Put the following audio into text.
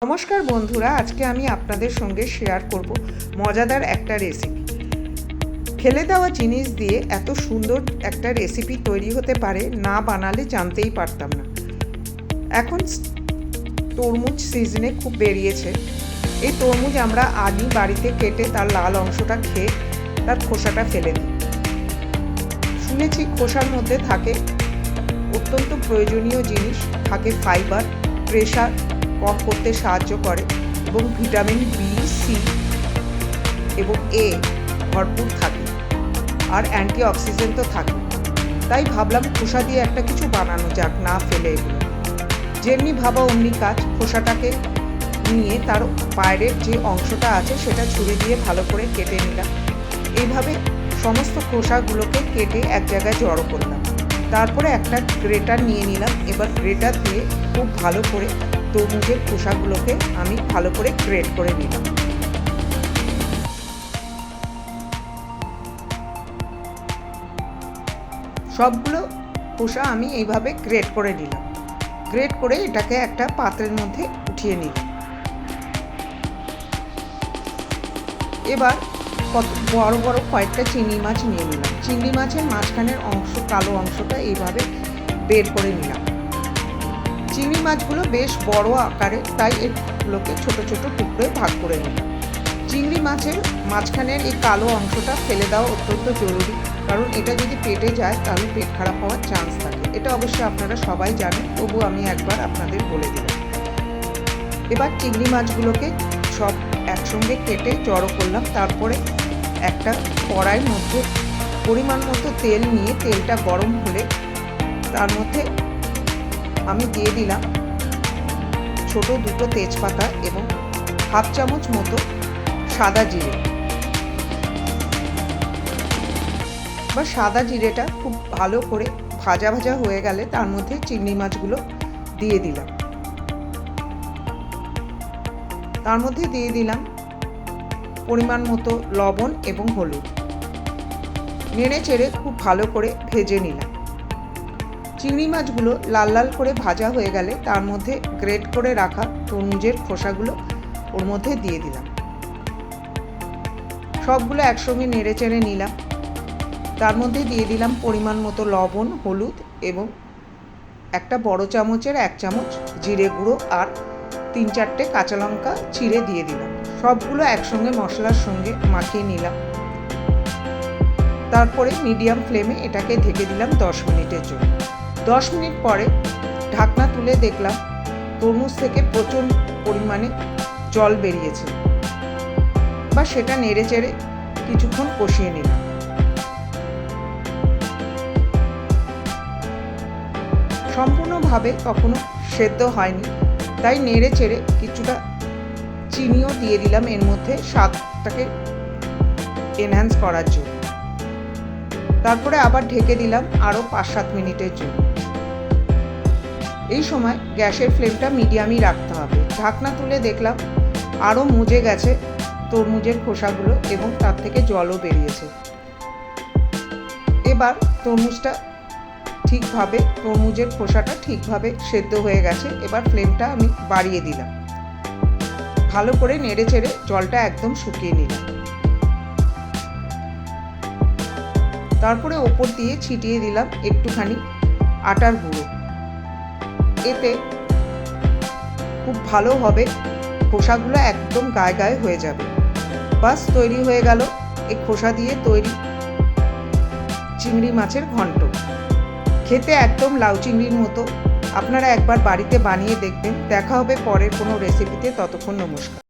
নমস্কার বন্ধুরা, আজকে আমি আপনাদের সঙ্গে শেয়ার করব মজাদার একটা রেসিপি। ফেলে দেওয়া জিনিস দিয়ে এত সুন্দর একটা রেসিপি তৈরি হতে পারে, না বানালে জানতেই পারতাম না। এখন তরমুজ সিজনে খুব বেরিয়েছে। এই তরমুজ আমরা আনি বাড়িতে, কেটে তার লাল অংশটা খেয়ে তার খোসাটা ফেলে দিই। শুনেছি খোসার মধ্যে থাকে অত্যন্ত প্রয়োজনীয় জিনিস, থাকে ফাইবার, প্রেশার কম করতে সাহায্য করে এবং ভিটামিন বি, সি এবং এ ভরপুর থাকে, আর অ্যান্টিঅক্সিডেন্ট তো থাকে। তাই ভাবলাম খোসা দিয়ে একটা কিছু বানানো যাক, না ফেলে এগুলো। যেমনি ভাবা অমনি কাজ। খোসাটাকে নিয়ে তার বাইরের যে অংশটা আছে সেটা ছুরি দিয়ে ভালো করে কেটে নিলাম। এইভাবে সমস্ত খোসাগুলোকে কেটে এক জায়গায় জড়ো করলাম। তারপরে একটা গ্রেটার নিয়ে নিলাম। এবার গ্রেটার দিয়ে খুব ভালো করে তরমুজের খোসাগুলোকে আমি ভালো করে গ্রেট করে নিলাম। সবগুলো খোসা আমি এইভাবে গ্রেট করে নিলাম। গ্রেট করে এটাকে একটা পাত্রের মধ্যে উঠিয়ে নিলাম। এবার বড় বড় কয়েকটা চিংড়ি মাছ নিয়ে নিলাম। চিংড়ি মাছের মাঝখানের অংশ, কালো অংশটা এইভাবে বের করে নিলাম। চিংড়ি মাছগুলো বেশ বড় আকারে, তাই এগুলোকে ছোট ছোট টুকরোয় ভাগ করে নিলাম। চিংড়ি মাছের মাঝখানের এই কালো অংশটা ফেলে দেওয়া অত্যন্ত জরুরি, কারণ এটা যদি পেটে যায় তাহলে পেট খারাপ হওয়ার চান্স থাকে। এটা অবশ্যই আপনারা সবাই জানেন, তবু আমি একবার আপনাদের বলে দিলাম। এবার চিংড়ি মাছগুলোকে সব একসঙ্গে কেটে জড়ো করলাম। তারপরে একটা কড়াইয়ের মধ্যে পরিমাণ মতো তেল নিয়ে, তেলটা গরম হলে তার মধ্যে আমি দিয়ে দিলাম ছোট দুটো তেজপাতা এবং হাফ চামচ মতো সাদা জিরে। বা সাদা জিরেটা খুব ভালো করে ভাজা ভাজা হয়ে গেলে তার মধ্যে চিংড়ি মাছগুলো দিয়ে দিলাম। তার মধ্যে দিয়ে দিলাম পরিমাণ মতো লবণ এবং হলুদ। নেড়ে চেড়ে খুব ভালো করে ভেজে নিলাম। চিংড়ি মাছগুলো লাল লাল করে ভাজা হয়ে গেলে তার মধ্যে গ্রেট করে রাখা তরমুজের খোসাগুলো ওর মধ্যে দিয়ে দিলাম। সবগুলো একসঙ্গে নেড়ে চেড়ে নিলাম। তার মধ্যে দিয়ে দিলাম পরিমাণ মতো লবণ, হলুদ এবং একটা বড় চামচের 1 চামচ জিরে গুঁড়ো আর 3-4টে কাঁচা লঙ্কা চিড়ে দিয়ে দিলাম। সবগুলো একসঙ্গে মশলার সঙ্গে মাখিয়ে নিলাম। তারপরে মিডিয়াম ফ্লেমে এটাকে ঢেকে দিলাম 10 মিনিটের জন্য। 10 মিনিট পরে ঢাকনা তুলে দেখলাম তরমুজ থেকে প্রচুর পরিমাণে জল বেরিয়েছে। বা সেটা নেড়ে চেড়ে কিছুক্ষণ কষিয়ে নিলাম। সম্পূর্ণভাবে কখনো সেদ্ধ হয়নি, তাই নেড়ে চেড়ে কিছুটা চিনিও দিয়ে দিলাম এর মধ্যে, স্বাদটাকে এনহ্যান্স করার জন্য। তারপরে আবার ঢেকে দিলাম আরও 5-7 মিনিটের জন্য। এই সময় গ্যাসের ফ্লেমটা মিডিয়ামই রাখতে হবে। ঢাকনা তুলে দেখলাম আরও মজে গেছে তরমুজের খোসাগুলো এবং তার থেকে জলও বেরিয়েছে। এবার তরমুজের খোসাটা ঠিকভাবে সেদ্ধ হয়ে গেছে। এবার ফ্লেমটা আমি বাড়িয়ে দিলাম। ভালো করে নেড়ে চেড়ে জলটা একদম শুকিয়ে নিলাম। তারপরে ওপর দিয়ে ছিটিয়ে দিলাম একটুখানি আটার গুঁড়ো। এতে খুব ভালো হবে, খোসাগুলো একদম গায়ে গায়ে হয়ে যাবে। বাস তৈরি হয়ে গেল এই খোসা দিয়ে তৈরি চিংড়ি মাছের ঘন্ট। খেতে একদম লাউ চিংড়ির মতো। আপনারা একবার বাড়িতে বানিয়ে দেখবেন। দেখা হবে পরের কোনো রেসিপিতে। ততক্ষণ নমস্কার।